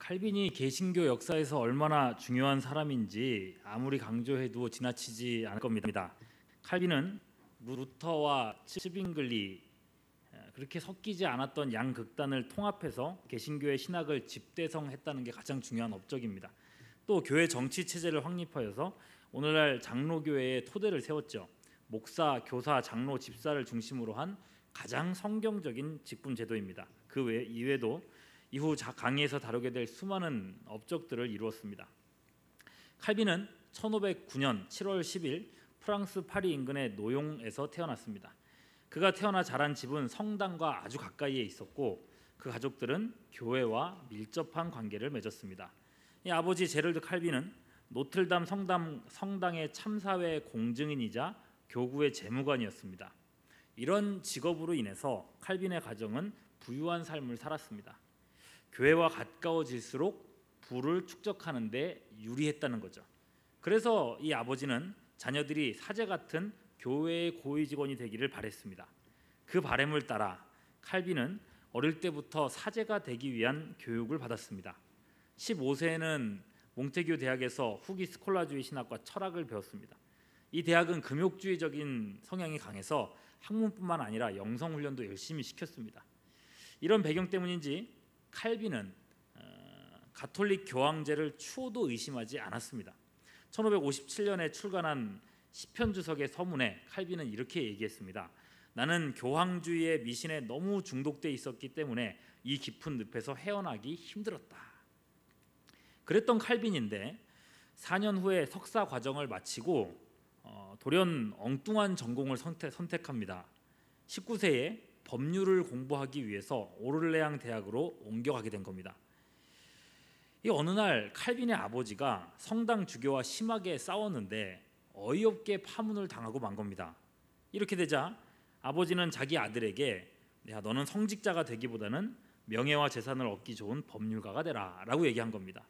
칼빈이 개신교 역사에서 얼마나 중요한 사람인지 아무리 강조해도 지나치지 않을 겁니다. 칼빈은 루터와 츠빙글리 그렇게 섞이지 않았던 양극단을 통합해서 개신교의 신학을 집대성했다는 게 가장 중요한 업적입니다. 또 교회 정치 체제를 확립하여서 오늘날 장로교회의 토대를 세웠죠. 목사, 교사, 장로, 집사를 중심으로 한 가장 성경적인 직분 제도입니다. 그 이외에도 이후 강의에서 다루게 될 수많은 업적들을 이루었습니다. 칼빈은 1509년 7월 10일 프랑스 파리 인근의 노용에서 태어났습니다. 그가 태어나 자란 집은 성당과 아주 가까이에 있었고 그 가족들은 교회와 밀접한 관계를 맺었습니다. 이 아버지 제럴드 칼빈은 노틀담 성당의 참사회 공증인이자 교구의 재무관이었습니다. 이런 직업으로 인해서 칼빈의 가정은 부유한 삶을 살았습니다. 교회와 가까워질수록 부를 축적하는 데 유리했다는 거죠. 그래서 이 아버지는 자녀들이 사제 같은 교회의 고위 직원이 되기를 바랬습니다. 그 바람을 따라 칼빈은 어릴 때부터 사제가 되기 위한 교육을 받았습니다. 15세에는 몽테규 대학에서 후기 스콜라주의 신학과 철학을 배웠습니다. 이 대학은 금욕주의적인 성향이 강해서 학문뿐만 아니라 영성훈련도 열심히 시켰습니다. 이런 배경 때문인지 칼빈은 가톨릭 교황제를 추호도 의심하지 않았습니다. 1557년에 출간한 시편 주석의 서문에 칼빈은 이렇게 얘기했습니다. 나는 교황주의의 미신에 너무 중독돼 있었기 때문에 이 깊은 늪에서 헤어나기 힘들었다. 그랬던 칼빈인데 4년 후에 석사 과정을 마치고 돌연 엉뚱한 전공을 선택합니다. 19세에 법률을 공부하기 위해서 오를레앙 대학으로 옮겨가게 된 겁니다. 이 어느 날 칼빈의 아버지가 성당 주교와 심하게 싸웠는데 어이없게 파문을 당하고 만 겁니다. 이렇게 되자 아버지는 자기 아들에게 야, 너는 성직자가 되기보다는 명예와 재산을 얻기 좋은 법률가가 되라 라고 얘기한 겁니다.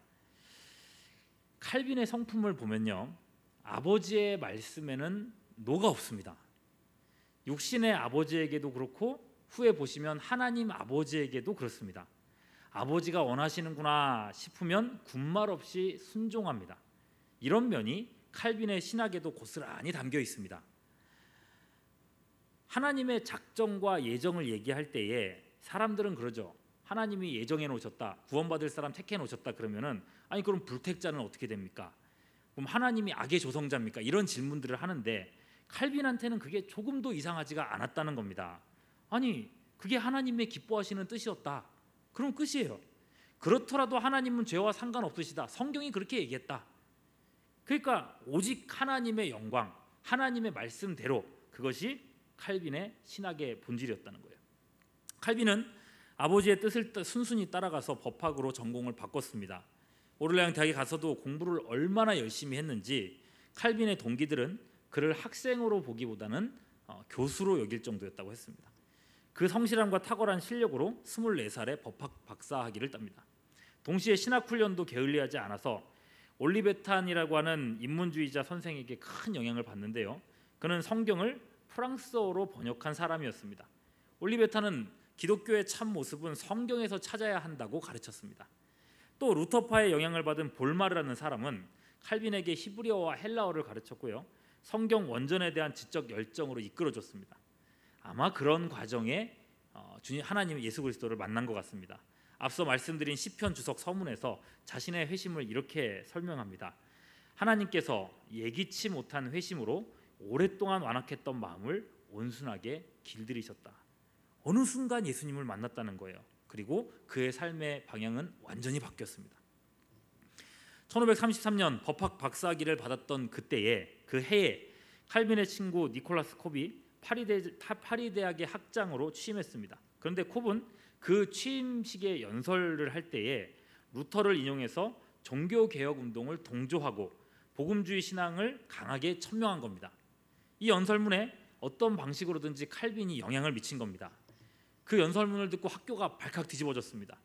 칼빈의 성품을 보면요, 아버지의 말씀에는 노가 없습니다. 육신의 아버지에게도 그렇고 후에 보시면 하나님 아버지에게도 그렇습니다. 아버지가 원하시는구나 싶으면 군말 없이 순종합니다. 이런 면이 칼빈의 신학에도 고스란히 담겨 있습니다. 하나님의 작정과 예정을 얘기할 때에 사람들은 그러죠. 하나님이 예정해 놓으셨다, 구원받을 사람 택해 놓으셨다 그러면은 아니 그럼 불택자는 어떻게 됩니까? 그럼 하나님이 악의 조성자입니까? 이런 질문들을 하는데 칼빈한테는 그게 조금도 이상하지가 않았다는 겁니다. 아니 그게 하나님의 기뻐하시는 뜻이었다. 그럼 끝이에요. 그렇더라도 하나님은 죄와 상관없으시다. 성경이 그렇게 얘기했다. 그러니까 오직 하나님의 영광, 하나님의 말씀대로, 그것이 칼빈의 신학의 본질이었다는 거예요. 칼빈은 아버지의 뜻을 순순히 따라가서 법학으로 전공을 바꿨습니다. 오를레앙 대학에 가서도 공부를 얼마나 열심히 했는지 칼빈의 동기들은 그를 학생으로 보기보다는 교수로 여길 정도였다고 했습니다. 그 성실함과 탁월한 실력으로 24살에 법학 박사학위를 땁니다. 동시에 신학 훈련도 게을리하지 않아서 올리베탄이라고 하는 인문주의자 선생에게 큰 영향을 받는데요. 그는 성경을 프랑스어로 번역한 사람이었습니다. 올리베탄은 기독교의 참 모습은 성경에서 찾아야 한다고 가르쳤습니다. 또 루터파의 영향을 받은 볼마르라는 사람은 칼빈에게 히브리어와 헬라어를 가르쳤고요. 성경 원전에 대한 지적 열정으로 이끌어줬습니다. 아마 그런 과정에 주님 하나님 예수 그리스도를 만난 것 같습니다. 앞서 말씀드린 시편 주석 서문에서 자신의 회심을 이렇게 설명합니다. 하나님께서 예기치 못한 회심으로 오랫동안 완악했던 마음을 온순하게 길들이셨다. 어느 순간 예수님을 만났다는 거예요. 그리고 그의 삶의 방향은 완전히 바뀌었습니다. 1533년 법학 박사학위를 받았던 그 해에 칼빈의 친구 니콜라스 콥이 파리 대학의 학장으로 취임했습니다. 그런데 콥은 그 취임식에 연설을 할 때에 루터를 인용해서 종교개혁 운동을 동조하고 복음주의 신앙을 강하게 천명한 겁니다. 이 연설문에 어떤 방식으로든지 칼빈이 영향을 미친 겁니다. 그 연설문을 듣고 학교가 발칵 뒤집어졌습니다.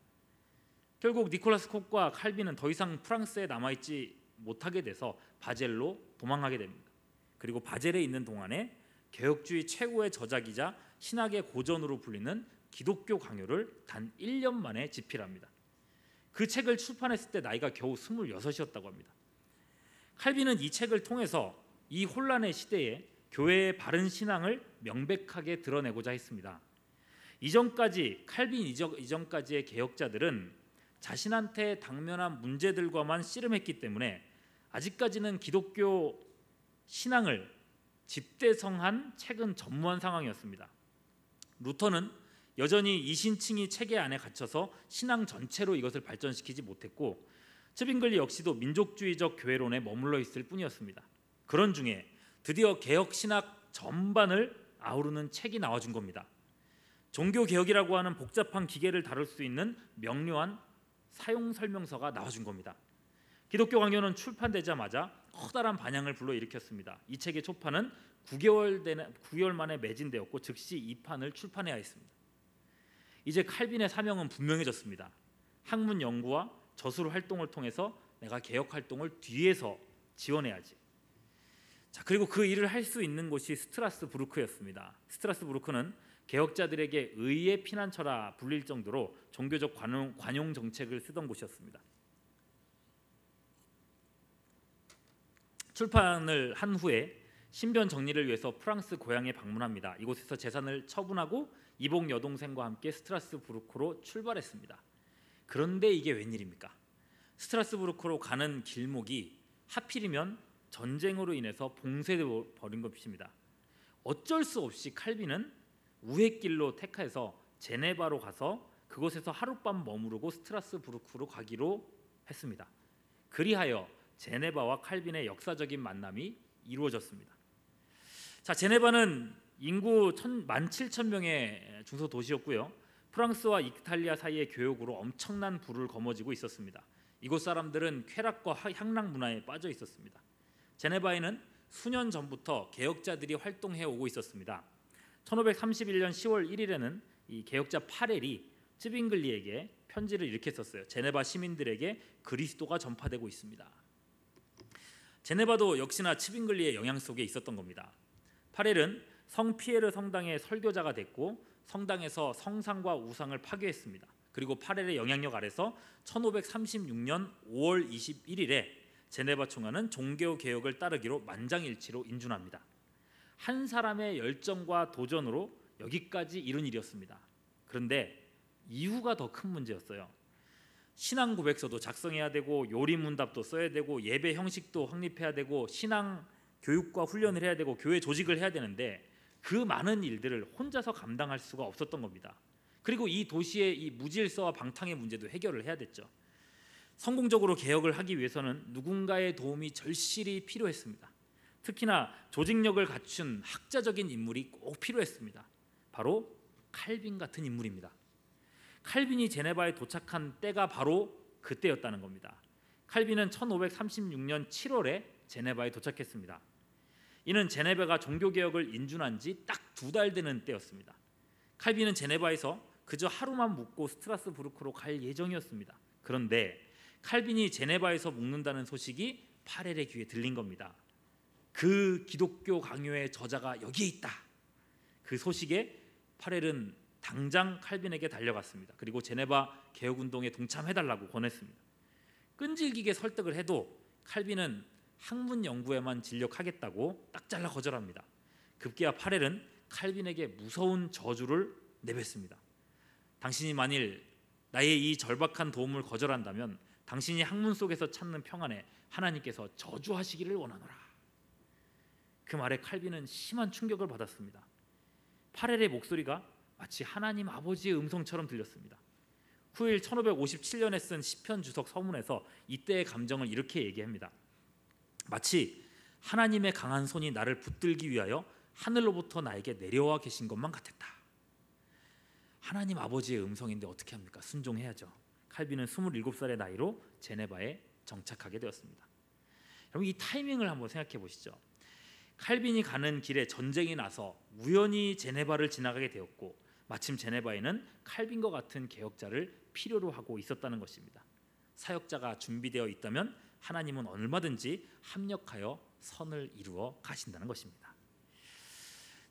결국 니콜라스 콥과 칼빈은 더 이상 프랑스에 남아있지 못하게 돼서 바젤로 도망가게 됩니다. 그리고 바젤에 있는 동안에 개혁주의 최고의 저자이자 신학의 고전으로 불리는 기독교 강요를 단 1년 만에 집필합니다. 그 책을 출판했을 때 나이가 겨우 26이었다고 합니다. 칼빈은 이 책을 통해서 이 혼란의 시대에 교회의 바른 신앙을 명백하게 드러내고자 했습니다. 칼빈 이전까지의 개혁자들은 자신한테 당면한 문제들과만 씨름했기 때문에 아직까지는 기독교 신앙을 집대성한 책은 전무한 상황이었습니다. 루터는 여전히 이신칭이 체계 안에 갇혀서 신앙 전체로 이것을 발전시키지 못했고, 츠빙글리 역시도 민족주의적 교회론에 머물러 있을 뿐이었습니다. 그런 중에 드디어 개혁 신학 전반을 아우르는 책이 나와준 겁니다. 종교 개혁이라고 하는 복잡한 기계를 다룰 수 있는 명료한 사용 설명서가 나와준 겁니다. 기독교 강요는 출판되자마자 커다란 반향을 불러일으켰습니다. 이 책의 초판은 9개월 만에 매진되었고 즉시 2판을 출판해야 했습니다. 이제 칼빈의 사명은 분명해졌습니다. 학문 연구와 저술 활동을 통해서 내가 개혁 활동을 뒤에서 지원해야지. 자, 그리고 그 일을 할 수 있는 곳이 스트라스부르크였습니다. 스트라스부르크는 개혁자들에게 의의 피난처라 불릴 정도로 종교적 관용 정책을 쓰던 곳이었습니다. 출판을 한 후에 신변 정리를 위해서 프랑스 고향에 방문합니다. 이곳에서 재산을 처분하고 이복 여동생과 함께 스트라스부르크로 출발했습니다. 그런데 이게 웬일입니까? 스트라스부르크로 가는 길목이 하필이면 전쟁으로 인해서 봉쇄되어 버린 것입니다. 어쩔 수 없이 칼빈은 우회길로 택해서 제네바로 가서 그곳에서 하룻밤 머무르고 스트라스부르크로 가기로 했습니다. 그리하여 제네바와 칼빈의 역사적인 만남이 이루어졌습니다. 자, 제네바는 인구 17,000명의 중소 도시였고요. 프랑스와 이탈리아 사이의 교역으로 엄청난 부를 거머쥐고 있었습니다. 이곳 사람들은 쾌락과 향락 문화에 빠져 있었습니다. 제네바에는 수년 전부터 개혁자들이 활동해 오고 있었습니다. 1531년 10월 1일에는 이 개혁자 파렐이 츠빙글리에게 편지를 이렇게 썼어요. 제네바 시민들에게 그리스도가 전파되고 있습니다. 제네바도 역시나 츠빙글리의 영향 속에 있었던 겁니다. 파렐은 성 피에르 성당의 설교자가 됐고 성당에서 성상과 우상을 파괴했습니다. 그리고 파렐의 영향력 아래서 1536년 5월 21일에 제네바 총회는 종교 개혁을 따르기로 만장일치로 인준합니다. 한 사람의 열정과 도전으로 여기까지 이른 일이었습니다. 그런데 이후가 더 큰 문제였어요. 신앙 고백서도 작성해야 되고 요리 문답도 써야 되고 예배 형식도 확립해야 되고 신앙 교육과 훈련을 해야 되고 교회 조직을 해야 되는데 그 많은 일들을 혼자서 감당할 수가 없었던 겁니다. 그리고 이 도시의 이 무질서와 방탕의 문제도 해결을 해야 됐죠. 성공적으로 개혁을 하기 위해서는 누군가의 도움이 절실히 필요했습니다. 특히나 조직력을 갖춘 학자적인 인물이 꼭 필요했습니다. 바로 칼빈 같은 인물입니다. 칼빈이 제네바에 도착한 때가 바로 그때였다는 겁니다. 칼빈은 1536년 7월에 제네바에 도착했습니다. 이는 제네바가 종교개혁을 인준한 지 딱 2달 되는 때였습니다. 칼빈은 제네바에서 그저 하루만 묵고 스트라스부르크로 갈 예정이었습니다. 그런데 칼빈이 제네바에서 묵는다는 소식이 파렐의 귀에 들린 겁니다. 그 기독교 강요의 저자가 여기에 있다. 그 소식에 파렐은 당장 칼빈에게 달려갔습니다. 그리고 제네바 개혁운동에 동참해달라고 권했습니다. 끈질기게 설득을 해도 칼빈은 학문 연구에만 진력하겠다고 딱 잘라 거절합니다. 급기야 파렐은 칼빈에게 무서운 저주를 내뱉습니다. 당신이 만일 나의 이 절박한 도움을 거절한다면 당신이 학문 속에서 찾는 평안에 하나님께서 저주하시기를 원하노라. 그 말에 칼빈은 심한 충격을 받았습니다. 파렐의 목소리가 마치 하나님 아버지의 음성처럼 들렸습니다. 후일 1557년에 쓴 시편 주석 서문에서 이때의 감정을 이렇게 얘기합니다. 마치 하나님의 강한 손이 나를 붙들기 위하여 하늘로부터 나에게 내려와 계신 것만 같았다. 하나님 아버지의 음성인데 어떻게 합니까? 순종해야죠. 칼빈은 27살의 나이로 제네바에 정착하게 되었습니다. 여러분, 이 타이밍을 한번 생각해 보시죠. 칼빈이 가는 길에 전쟁이 나서 우연히 제네바를 지나가게 되었고 마침 제네바에는 칼빈과 같은 개혁자를 필요로 하고 있었다는 것입니다. 사역자가 준비되어 있다면 하나님은 얼마든지 합력하여 선을 이루어 가신다는 것입니다.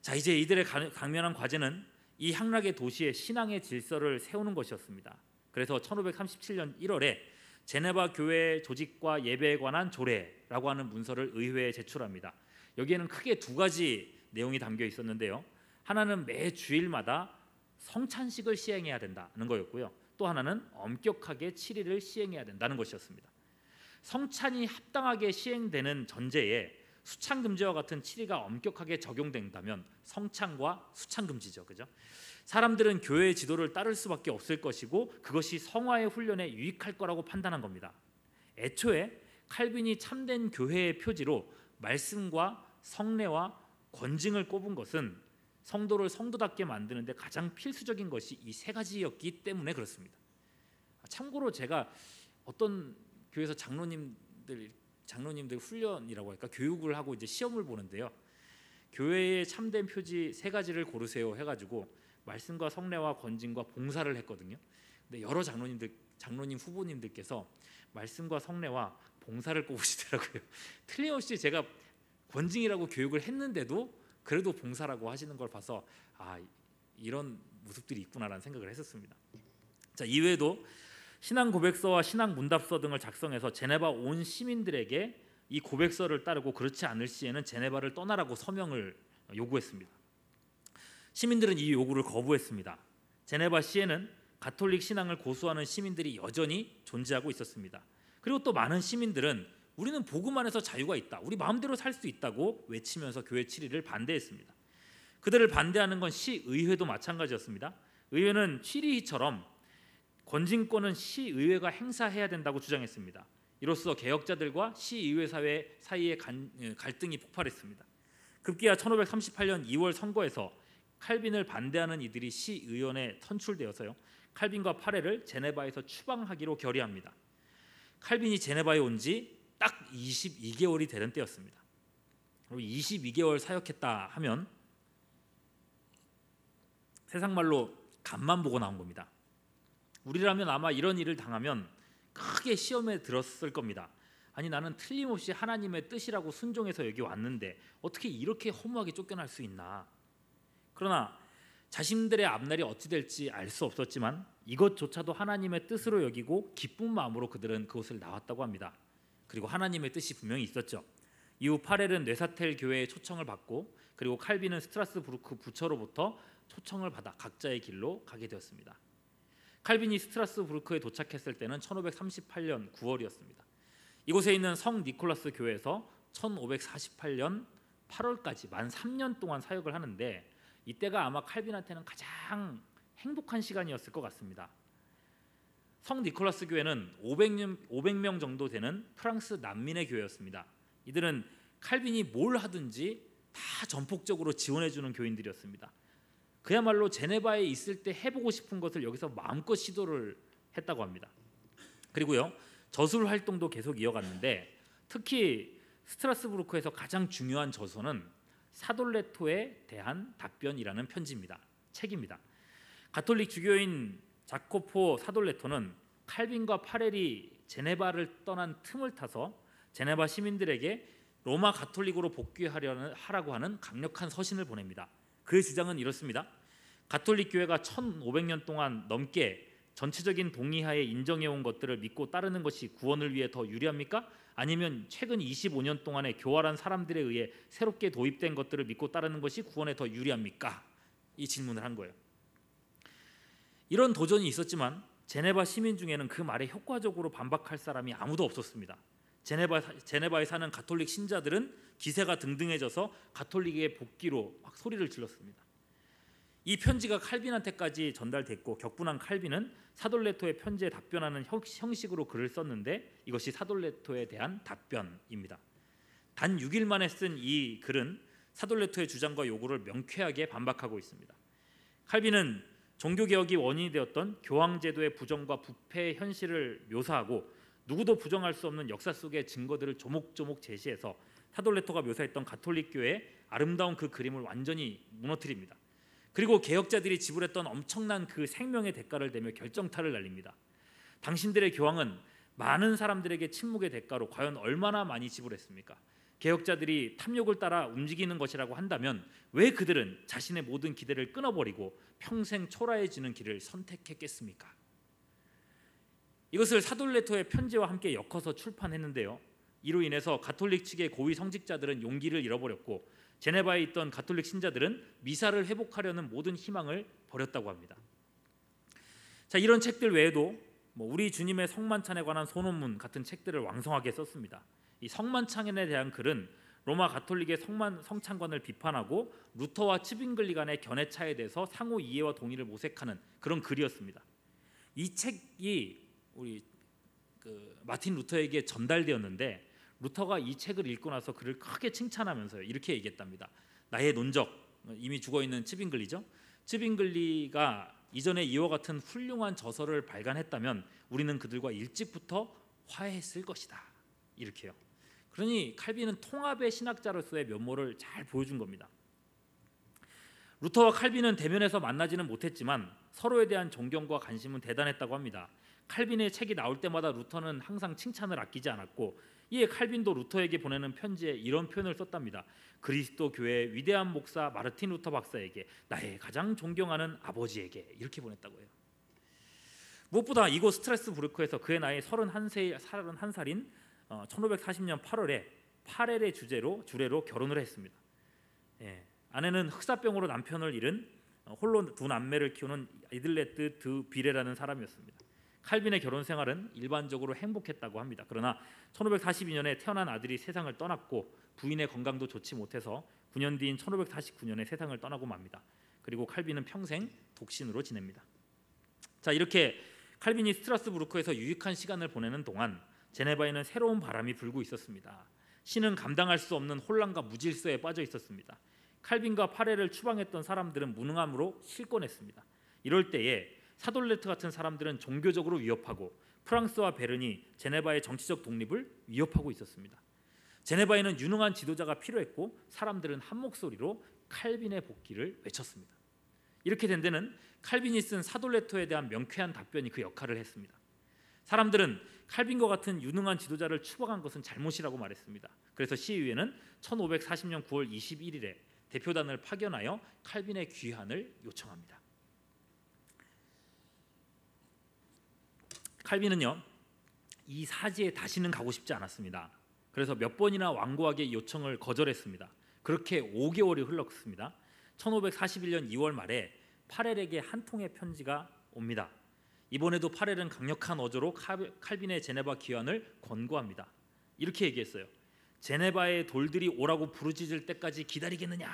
자, 이제 이들의 강면한 과제는 이 향락의 도시에 신앙의 질서를 세우는 것이었습니다. 그래서 1537년 1월에 제네바 교회 조직과 예배에 관한 조례라고 하는 문서를 의회에 제출합니다. 여기에는 크게 두 가지 내용이 담겨 있었는데요. 하나는 매 주일마다 성찬식을 시행해야 된다는 거였고요. 또 하나는 엄격하게 7일을 시행해야 된다는 것이었습니다. 성찬이 합당하게 시행되는 전제에 수찬금지와 같은 7일가 엄격하게 적용된다면 성찬과 수찬금지죠, 그죠? 사람들은 교회의 지도를 따를 수밖에 없을 것이고 그것이 성화의 훈련에 유익할 거라고 판단한 겁니다. 애초에 칼빈이 참된 교회의 표지로 말씀과 성례와 권징을 꼽은 것은 성도를 성도답게 만드는데 가장 필수적인 것이 이 세 가지였기 때문에 그렇습니다. 참고로 제가 어떤 교회에서 장로님들 훈련이라고 할까, 교육을 하고 이제 시험을 보는데요. 교회의 참된 표지 세 가지를 고르세요 해가지고 말씀과 성례와 권징과 봉사를 했거든요. 근데 여러 장로님 후보님들께서 말씀과 성례와 봉사를 꼽으시더라고요. 틀림없이 제가 권징이라고 교육을 했는데도 그래도 봉사라고 하시는 걸 봐서 이런 모습들이 있구나라는 생각을 했었습니다. 자, 이외에도 신앙 고백서와 신앙 문답서 등을 작성해서 제네바 온 시민들에게 이 고백서를 따르고 그렇지 않을 시에는 제네바를 떠나라고 서명을 요구했습니다. 시민들은 이 요구를 거부했습니다. 제네바 시에는 가톨릭 신앙을 고수하는 시민들이 여전히 존재하고 있었습니다. 그리고 또 많은 시민들은 우리는 복음 안에서 자유가 있다, 우리 마음대로 살 수 있다고 외치면서 교회 7일을 반대했습니다. 그들을 반대하는 건 시의회도 마찬가지였습니다. 의회는 7위처럼 권징권은 시의회가 행사해야 된다고 주장했습니다. 이로써 개혁자들과 시의회 사회 사이의 갈등이 폭발했습니다. 급기야 1538년 2월 선거에서 칼빈을 반대하는 이들이 시의원에 선출되어서요, 칼빈과 파레를 제네바에서 추방하기로 결의합니다. 칼빈이 제네바에 온 지 딱 22개월이 되는 때였습니다. 22개월 사역했다 하면 세상 말로 간만 보고 나온 겁니다. 우리라면 아마 이런 일을 당하면 크게 시험에 들었을 겁니다. 아니, 나는 틀림없이 하나님의 뜻이라고 순종해서 여기 왔는데 어떻게 이렇게 허무하게 쫓겨날 수 있나. 그러나 자신들의 앞날이 어찌 될지 알 수 없었지만 이것조차도 하나님의 뜻으로 여기고 기쁜 마음으로 그들은 그곳을 나왔다고 합니다. 그리고 하나님의 뜻이 분명히 있었죠. 이후 파렐은 뇌사텔 교회의 초청을 받고 그리고 칼빈은 스트라스부르크 부처로부터 초청을 받아 각자의 길로 가게 되었습니다. 칼빈이 스트라스부르크에 도착했을 때는 1538년 9월이었습니다. 이곳에 있는 성 니콜라스 교회에서 1548년 8월까지 만 3년 동안 사역을 하는데 이때가 아마 칼빈한테는 가장 행복한 시간이었을 것 같습니다. 성 니콜라스 교회는 500명 정도 되는 프랑스 난민의 교회였습니다. 이들은 칼빈이 뭘 하든지 다 전폭적으로 지원해주는 교인들이었습니다. 그야말로 제네바에 있을 때 해보고 싶은 것을 여기서 마음껏 시도를 했다고 합니다. 그리고요, 저술 활동도 계속 이어갔는데 특히 스트라스부르크에서 가장 중요한 저서는 사돌레토에 대한 답변이라는 편지입니다. 책입니다. 가톨릭 주교인 자코포 사돌레토는 칼빈과 파렐이 제네바를 떠난 틈을 타서 제네바 시민들에게 로마 가톨릭으로 복귀하라고 하는 강력한 서신을 보냅니다. 그의 주장은 이렇습니다. 가톨릭 교회가 1500년 동안 넘게 전체적인 동의하에 인정해온 것들을 믿고 따르는 것이 구원을 위해 더 유리합니까? 아니면 최근 25년 동안에 교활한 사람들에 의해 새롭게 도입된 것들을 믿고 따르는 것이 구원에 더 유리합니까? 이 질문을 한 거예요. 이런 도전이 있었지만 제네바 시민 중에는 그 말에 효과적으로 반박할 사람이 아무도 없었습니다. 제네바에 사는 가톨릭 신자들은 기세가 등등해져서 가톨릭의 복귀로 막 소리를 질렀습니다. 이 편지가 칼빈한테까지 전달됐고 격분한 칼빈은 사돌레토의 편지에 답변하는 형식으로 글을 썼는데 이것이 사돌레토에 대한 답변입니다. 단 6일 만에 쓴 이 글은 사돌레토의 주장과 요구를 명쾌하게 반박하고 있습니다. 칼빈은 종교개혁이 원인이 되었던 교황제도의 부정과 부패의 현실을 묘사하고 누구도 부정할 수 없는 역사 속의 증거들을 조목조목 제시해서 사돌레토가 묘사했던 가톨릭 교회의 아름다운 그 그림을 완전히 무너뜨립니다. 그리고 개혁자들이 지불했던 엄청난 그 생명의 대가를 대며 결정타를 날립니다. 당신들의 교황은 많은 사람들에게 침묵의 대가로 과연 얼마나 많이 지불했습니까? 개혁자들이 탐욕을 따라 움직이는 것이라고 한다면 왜 그들은 자신의 모든 기대를 끊어버리고 평생 초라해지는 길을 선택했겠습니까? 이것을 사돌레토의 편지와 함께 엮어서 출판했는데요. 이로 인해서 가톨릭 측의 고위 성직자들은 용기를 잃어버렸고 제네바에 있던 가톨릭 신자들은 미사를 회복하려는 모든 희망을 버렸다고 합니다. 자, 이런 책들 외에도 우리 주님의 성만찬에 관한 소논문 같은 책들을 왕성하게 썼습니다. 이 성만찬에 대한 글은 로마 가톨릭의 성찬관을 비판하고 루터와 츠빙글리 간의 견해차에 대해서 상호 이해와 동의를 모색하는 그런 글이었습니다. 이 책이 우리 마틴 루터에게 전달되었는데 루터가 이 책을 읽고 나서 그를 크게 칭찬하면서 이렇게 얘기했답니다. 나의 논적, 이미 죽어있는 츠빙글리죠. 츠빙글리가 이전에 이와 같은 훌륭한 저서를 발간했다면 우리는 그들과 일찍부터 화해했을 것이다. 이렇게요. 그러니 칼빈은 통합의 신학자로서의 면모를 잘 보여준 겁니다. 루터와 칼빈은 대면에서 만나지는 못했지만 서로에 대한 존경과 관심은 대단했다고 합니다. 칼빈의 책이 나올 때마다 루터는 항상 칭찬을 아끼지 않았고 이에 칼빈도 루터에게 보내는 편지에 이런 표현을 썼답니다. 그리스도 교회의 위대한 목사 마르틴 루터 박사에게 나의 가장 존경하는 아버지에게 이렇게 보냈다고 해요. 무엇보다 이곳 스트라스부르크에서 그의 나이 31살인 1540년 8월에 파렐의 주례로 결혼을 했습니다. 아내는 흑사병으로 남편을 잃은 홀로 두 남매를 키우는 이들레트 드 비레라는 사람이었습니다. 칼빈의 결혼 생활은 일반적으로 행복했다고 합니다. 그러나 1542년에 태어난 아들이 세상을 떠났고 부인의 건강도 좋지 못해서 9년 뒤인 1549년에 세상을 떠나고 맙니다. 그리고 칼빈은 평생 독신으로 지냅니다. 자, 이렇게 칼빈이 스트라스부르크에서 유익한 시간을 보내는 동안 제네바에는 새로운 바람이 불고 있었습니다. 신은 감당할 수 없는 혼란과 무질서에 빠져 있었습니다. 칼빈과 파렐을 추방했던 사람들은 무능함으로 실권했습니다. 이럴 때에 사돌레트 같은 사람들은 종교적으로 위협하고 프랑스와 베른이 제네바의 정치적 독립을 위협하고 있었습니다. 제네바에는 유능한 지도자가 필요했고 사람들은 한 목소리로 칼빈의 복귀를 외쳤습니다. 이렇게 된 데는 칼빈이 쓴 사돌레토에 대한 명쾌한 답변이 그 역할을 했습니다. 사람들은 칼빈과 같은 유능한 지도자를 추방한 것은 잘못이라고 말했습니다. 그래서 시의회는 1540년 9월 21일에 대표단을 파견하여 칼빈의 귀환을 요청합니다. 칼빈은요, 이 사지에 다시는 가고 싶지 않았습니다. 그래서 몇 번이나 완고하게 요청을 거절했습니다. 그렇게 5개월이 흘렀습니다. 1541년 2월 말에 파렐에게 한 통의 편지가 옵니다. 이번에도 파렐은 강력한 어조로 칼빈의 제네바 귀환을 권고합니다. 이렇게 얘기했어요. 제네바의 돌들이 오라고 부르짖을 때까지 기다리겠느냐?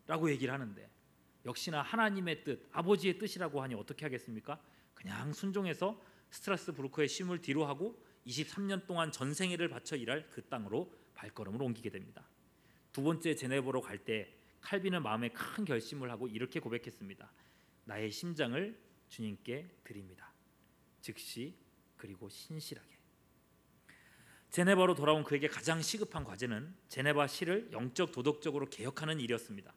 라고 얘기를 하는데 역시나 하나님의 뜻, 아버지의 뜻이라고 하니 어떻게 하겠습니까? 그냥 순종해서 스트라스부르크의 쉼을 뒤로하고 23년 동안 전생애를 바쳐 일할 그 땅으로 발걸음을 옮기게 됩니다. 두 번째 제네바로 갈 때 칼빈은 마음에 큰 결심을 하고 이렇게 고백했습니다. 나의 심장을 주님께 드립니다. 즉시 그리고 신실하게. 제네바로 돌아온 그에게 가장 시급한 과제는 제네바 시를 영적 도덕적으로 개혁하는 일이었습니다.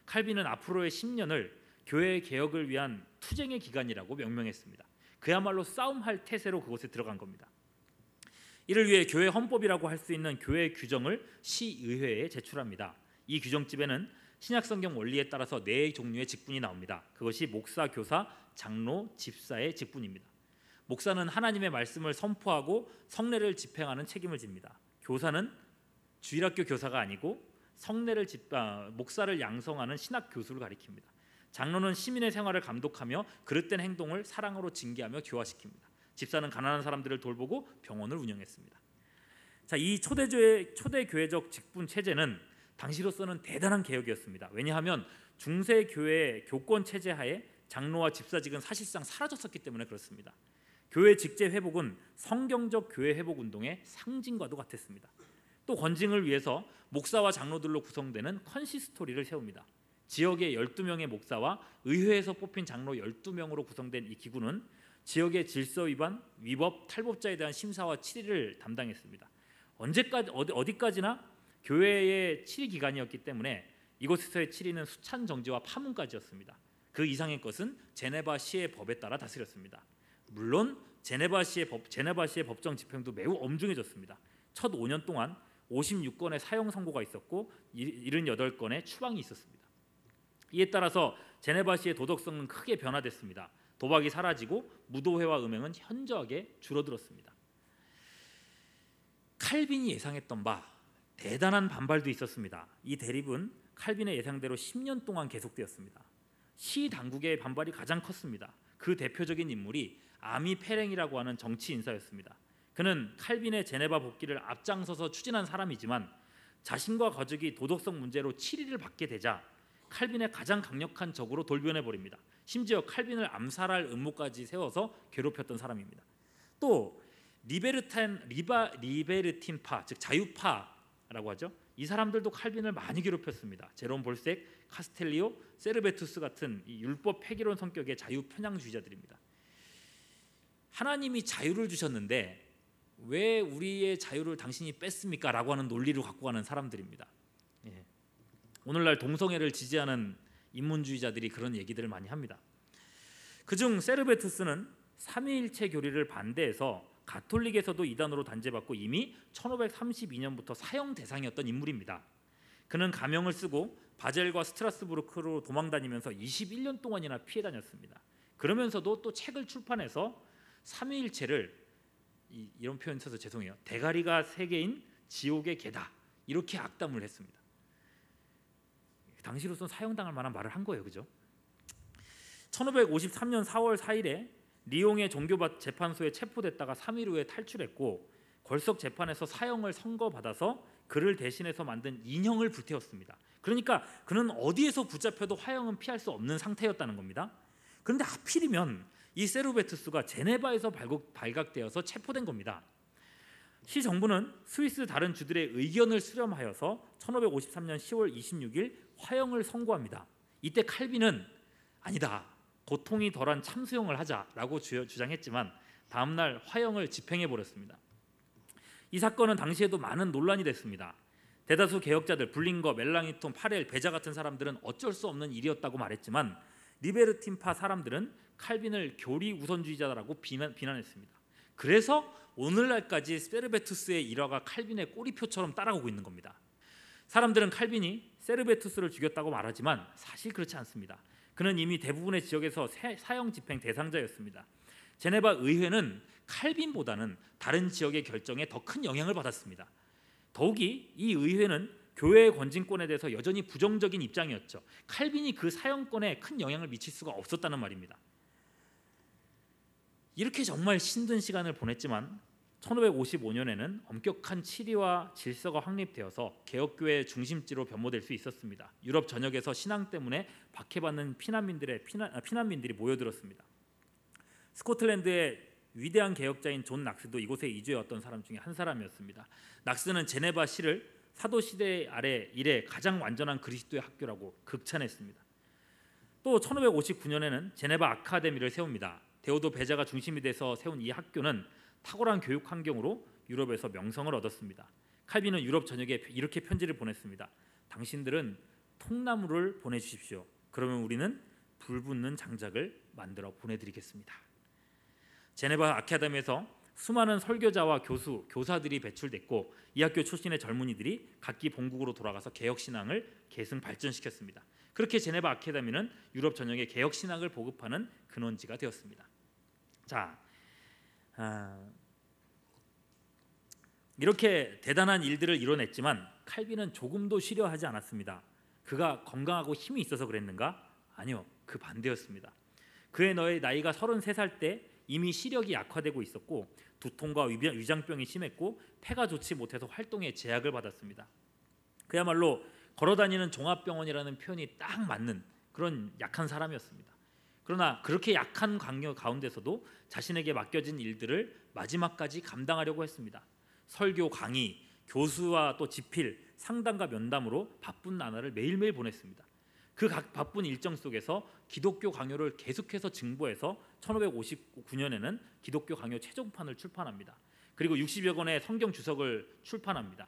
칼빈은 앞으로의 10년을 교회의 개혁을 위한 투쟁의 기간이라고 명명했습니다. 그야말로 싸움할 태세로 그곳에 들어간 겁니다. 이를 위해 교회 헌법이라고 할 수 있는 교회 규정을 시의회에 제출합니다. 이 규정집에는 신약성경 원리에 따라서 4 종류의 직분이 나옵니다. 그것이 목사, 교사, 장로, 집사의 직분입니다. 목사는 하나님의 말씀을 선포하고 성례를 집행하는 책임을 집니다. 교사는 주일학교 교사가 아니고 목사를 양성하는 신학 교수를 가리킵니다. 장로는 시민의 생활을 감독하며 그릇된 행동을 사랑으로 징계하며 교화시킵니다. 집사는 가난한 사람들을 돌보고 병원을 운영했습니다. 자, 이 초대교회적 직분 체제는 당시로서는 대단한 개혁이었습니다. 왜냐하면 중세 교회의 교권 체제 하에 장로와 집사직은 사실상 사라졌었기 때문에 그렇습니다. 교회 직제 회복은 성경적 교회 회복 운동의 상징과도 같았습니다. 또 건징을 위해서 목사와 장로들로 구성되는 컨시스토리를 세웁니다. 지역의 12명의 목사와 의회에서 뽑힌 장로 12명으로 구성된 이 기구는 지역의 질서 위반, 위법, 탈법자에 대한 심사와 치리를 담당했습니다. 어디까지나 교회의 치리 기관이었기 때문에 이곳에서의 치리는 수찬 정지와 파문까지였습니다. 그 이상의 것은 제네바시의 법에 따라 다스렸습니다. 물론 제네바시의 법정 집행도 매우 엄중해졌습니다. 첫 5년 동안 56건의 사형 선고가 있었고 78건의 추방이 있었습니다. 이에 따라서 제네바시의 도덕성은 크게 변화됐습니다. 도박이 사라지고 무도회와 음행은 현저하게 줄어들었습니다. 칼빈이 예상했던 바 대단한 반발도 있었습니다. 이 대립은 칼빈의 예상대로 10년 동안 계속되었습니다. 시 당국의 반발이 가장 컸습니다. 그 대표적인 인물이 아미 페랭이라고 하는 정치 인사였습니다. 그는 칼빈의 제네바 복귀를 앞장서서 추진한 사람이지만 자신과 가족이 도덕성 문제로 치리를 받게 되자 칼빈의 가장 강력한 적으로 돌변해 버립니다. 심지어 칼빈을 암살할 음모까지 세워서 괴롭혔던 사람입니다. 또 리베르틴파, 즉 자유파라고 하죠. 이 사람들도 칼빈을 많이 괴롭혔습니다. 제롬 볼색, 카스텔리오, 세르베투스 같은 이 율법 폐기론 성격의 자유 편향주의자들입니다. 하나님이 자유를 주셨는데 왜 우리의 자유를 당신이 뺐습니까? 라고 하는 논리를 갖고 가는 사람들입니다. 오늘날 동성애를 지지하는 인문주의자들이 그런 얘기들을 많이 합니다. 그중 세르베투스는 삼위일체 교리를 반대해서 가톨릭에서도 이단으로 단죄받고 이미 1532년부터 사형 대상이었던 인물입니다. 그는 가명을 쓰고 바젤과 스트라스부르크로 도망다니면서 21년 동안이나 피해 다녔습니다. 그러면서도 또 책을 출판해서 삼위일체를 이런 표현 써서 죄송해요. 대가리가 세 개인 지옥의 개다 이렇게 악담을 했습니다. 당시로서는 사형당할 만한 말을 한 거예요, 그죠? 1553년 4월 4일에 리옹의 종교재판소에 체포됐다가 3일 후에 탈출했고 걸석 재판에서 사형을 선고받아서 그를 대신해서 만든 인형을 불태웠습니다. 그러니까 그는 어디에서 붙잡혀도 화형은 피할 수 없는 상태였다는 겁니다. 그런데 하필이면 이 세르베투스가 제네바에서 발각되어서 체포된 겁니다. 시 정부는 스위스 다른 주들의 의견을 수렴하여서 1553년 10월 26일 화형을 선고합니다. 이때 칼빈은 아니다, 고통이 덜한 참수형을 하자라고 주장했지만 다음날 화형을 집행해버렸습니다. 이 사건은 당시에도 많은 논란이 됐습니다. 대다수 개혁자들 불링거, 멜랑이톤, 파렐, 베자 같은 사람들은 어쩔 수 없는 일이었다고 말했지만 리베르틴파 사람들은 칼빈을 교리 우선주의자라고 비난했습니다. 그래서 오늘날까지 세르베투스의 일화가 칼빈의 꼬리표처럼 따라오고 있는 겁니다. 사람들은 칼빈이 세르베투스를 죽였다고 말하지만 사실 그렇지 않습니다. 그는 이미 대부분의 지역에서 사형 집행 대상자였습니다. 제네바 의회는 칼빈보다는 다른 지역의 결정에 더 큰 영향을 받았습니다. 더욱이 이 의회는 교회의 권진권에 대해서 여전히 부정적인 입장이었죠. 칼빈이 그 사형권에 큰 영향을 미칠 수가 없었다는 말입니다. 이렇게 정말 힘든 시간을 보냈지만 1555년에는 엄격한 치리와 질서가 확립되어서 개혁교회의 중심지로 변모될 수 있었습니다. 유럽 전역에서 신앙 때문에 박해받는 피난민들이 모여들었습니다. 스코틀랜드의 위대한 개혁자인 존 낙스도 이곳에 이주해왔던 사람 중에 한 사람이었습니다. 낙스는 제네바 시를 사도시대 이래 가장 완전한 그리스도의 학교라고 극찬했습니다. 또 1559년에는 제네바 아카데미를 세웁니다. 데오도 베자가 중심이 돼서 세운 이 학교는 탁월한 교육 환경으로 유럽에서 명성을 얻었습니다. 칼빈은 유럽 전역에 이렇게 편지를 보냈습니다. 당신들은 통나무를 보내주십시오. 그러면 우리는 불붙는 장작을 만들어 보내드리겠습니다. 제네바 아카데미에서 수많은 설교자와 교사들이 배출됐고 이 학교 출신의 젊은이들이 각기 본국으로 돌아가서 개혁신앙을 계승 발전시켰습니다. 그렇게 제네바 아카데미는 유럽 전역에 개혁신앙을 보급하는 근원지가 되었습니다. 자, 이렇게 대단한 일들을 이뤄냈지만 칼빈은 조금도 쉬려하지 않았습니다. 그가 건강하고 힘이 있어서 그랬는가? 아니요, 그 반대였습니다. 그의 나이가 33살 때 이미 시력이 약화되고 있었고 두통과 위장병이 심했고 폐가 좋지 못해서 활동에 제약을 받았습니다. 그야말로 걸어다니는 종합병원이라는 표현이 딱 맞는 그런 약한 사람이었습니다. 그러나 그렇게 약한 강요 가운데서도 자신에게 맡겨진 일들을 마지막까지 감당하려고 했습니다. 설교, 강의, 교수와 또 집필, 상담과 면담으로 바쁜 나날을 매일매일 보냈습니다. 그 바쁜 일정 속에서 기독교 강요를 계속해서 증보해서 1559년에는 기독교 강요 최종판을 출판합니다. 그리고 60여 권의 성경 주석을 출판합니다.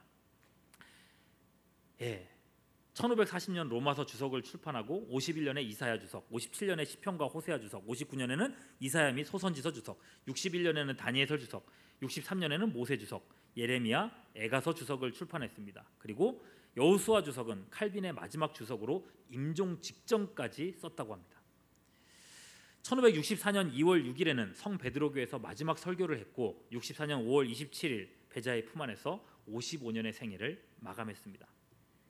1540년 로마서 주석을 출판하고 51년에 이사야 주석, 57년에 시편과 호세아 주석, 59년에는 이사야 및 소선지서 주석, 61년에는 다니엘서 주석, 63년에는 모세 주석, 예레미야, 에가서 주석을 출판했습니다. 그리고 여호수아 주석은 칼빈의 마지막 주석으로 임종 직전까지 썼다고 합니다. 1564년 2월 6일에는 성 베드로교에서 마지막 설교를 했고 64년 5월 27일 배자의 품 안에서 55년의 생애를 마감했습니다.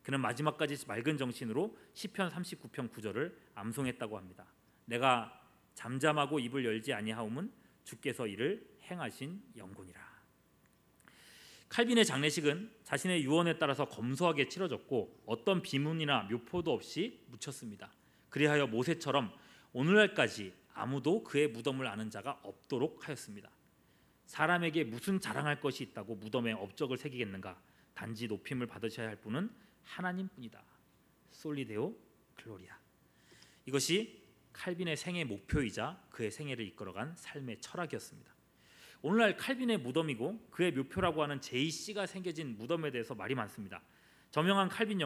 그는 마지막까지 맑은 정신으로 시편 39편 9절을 암송했다고 합니다. 내가 잠잠하고 입을 열지 아니하옴은 주께서 이를 행하신 영곤이라. 칼빈의 장례식은 자신의 유언에 따라서 검소하게 치러졌고 어떤 비문이나 묘포도 없이 묻혔습니다. 그리하여 모세처럼 오늘날까지 아무도 그의 무덤을 아는 자가 없도록 하였습니다. 사람에게 무슨 자랑할 것이 있다고 무덤에 업적을 새기겠는가? 단지 높임을 받으셔야 할 분은 하나님뿐이다. 솔리데오 글로리아. 이것이 칼빈의 생애 목표이자 그의 생애를 이끌어간 삶의 철학이었습니다. 오늘날 칼빈의 무덤이고 그의 묘표라고 하는 제2C가 새겨진 무덤에 대해서 말이 많습니다. 저명한 칼빈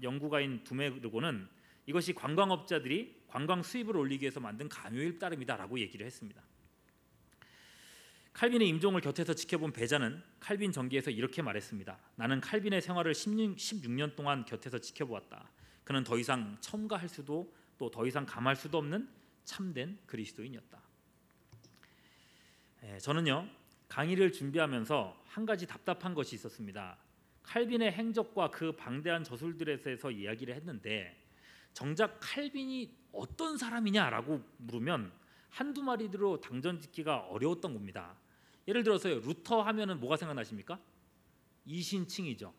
연구가인 두메르고는 이것이 관광업자들이 관광 수입을 올리기 위해서 만든 강요일 따름이다라고 얘기를 했습니다. 칼빈의 임종을 곁에서 지켜본 배자는 칼빈 전기에서 이렇게 말했습니다. 나는 칼빈의 생활을 16년 동안 곁에서 지켜보았다. 그는 더 이상 첨가할 수도 또 더 이상 감할 수도 없는 참된 그리스도인이었다. 저는요 강의를 준비하면서 한 가지 답답한 것이 있었습니다. 칼빈의 행적과 그 방대한 저술들에 대해서 이야기를 했는데 정작 칼빈이 어떤 사람이냐라고 물으면 한두 마디로 당전짓기가 어려웠던 겁니다. 예를 들어서요 루터 하면은 뭐가 생각나십니까? 이신칭이죠.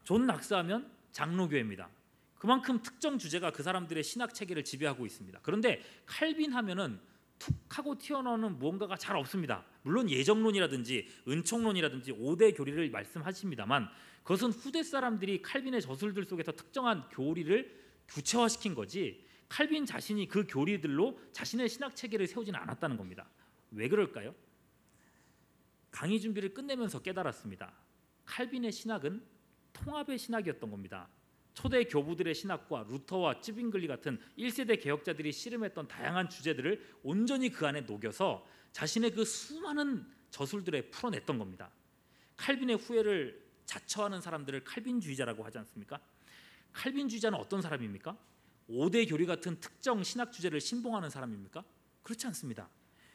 존 낙스 하면 장로교회입니다. 그만큼 특정 주제가 그 사람들의 신학 체계를 지배하고 있습니다. 그런데 칼빈 하면은 툭 하고 튀어나오는 무언가가 잘 없습니다. 물론 예정론이라든지 은총론이라든지 5대 교리를 말씀하십니다만 그것은 후대 사람들이 칼빈의 저술들 속에서 특정한 교리를 구체화시킨 거지 칼빈 자신이 그 교리들로 자신의 신학 체계를 세우지는 않았다는 겁니다. 왜 그럴까요? 강의 준비를 끝내면서 깨달았습니다. 칼빈의 신학은 통합의 신학이었던 겁니다. 초대 교부들의 신학과 루터와 쯔빙글리 같은 1세대 개혁자들이 씨름했던 다양한 주제들을 온전히 그 안에 녹여서 자신의 그 수많은 저술들에 풀어냈던 겁니다. 칼빈의 후예를 자처하는 사람들을 칼빈주의자라고 하지 않습니까? 칼빈주의자는 어떤 사람입니까? 5대 교리 같은 특정 신학 주제를 신봉하는 사람입니까? 그렇지 않습니다.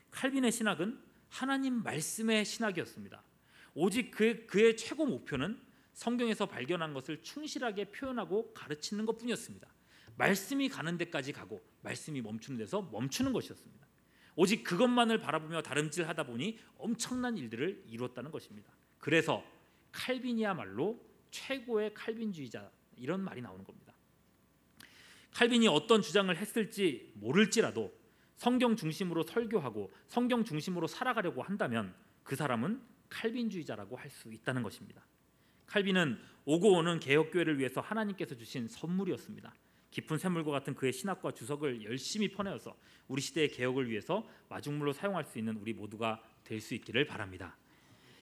칼빈의 신학은 하나님 말씀의 신학이었습니다. 오직 그의 최고 목표는 성경에서 발견한 것을 충실하게 표현하고 가르치는 것뿐이었습니다. 말씀이 가는 데까지 가고 말씀이 멈추는 데서 멈추는 것이었습니다. 오직 그것만을 바라보며 다름질하다 보니 엄청난 일들을 이루었다는 것입니다. 그래서 칼빈이야말로 최고의 칼빈주의자 이런 말이 나오는 겁니다. 칼빈이 어떤 주장을 했을지 모를지라도 성경 중심으로 설교하고 성경 중심으로 살아가려고 한다면 그 사람은 칼빈주의자라고 할 수 있다는 것입니다. 칼빈은 오고 오는 개혁교회를 위해서 하나님께서 주신 선물이었습니다. 깊은 샘물과 같은 그의 신학과 주석을 열심히 퍼내어서 우리 시대의 개혁을 위해서 마중물로 사용할 수 있는 우리 모두가 될 수 있기를 바랍니다.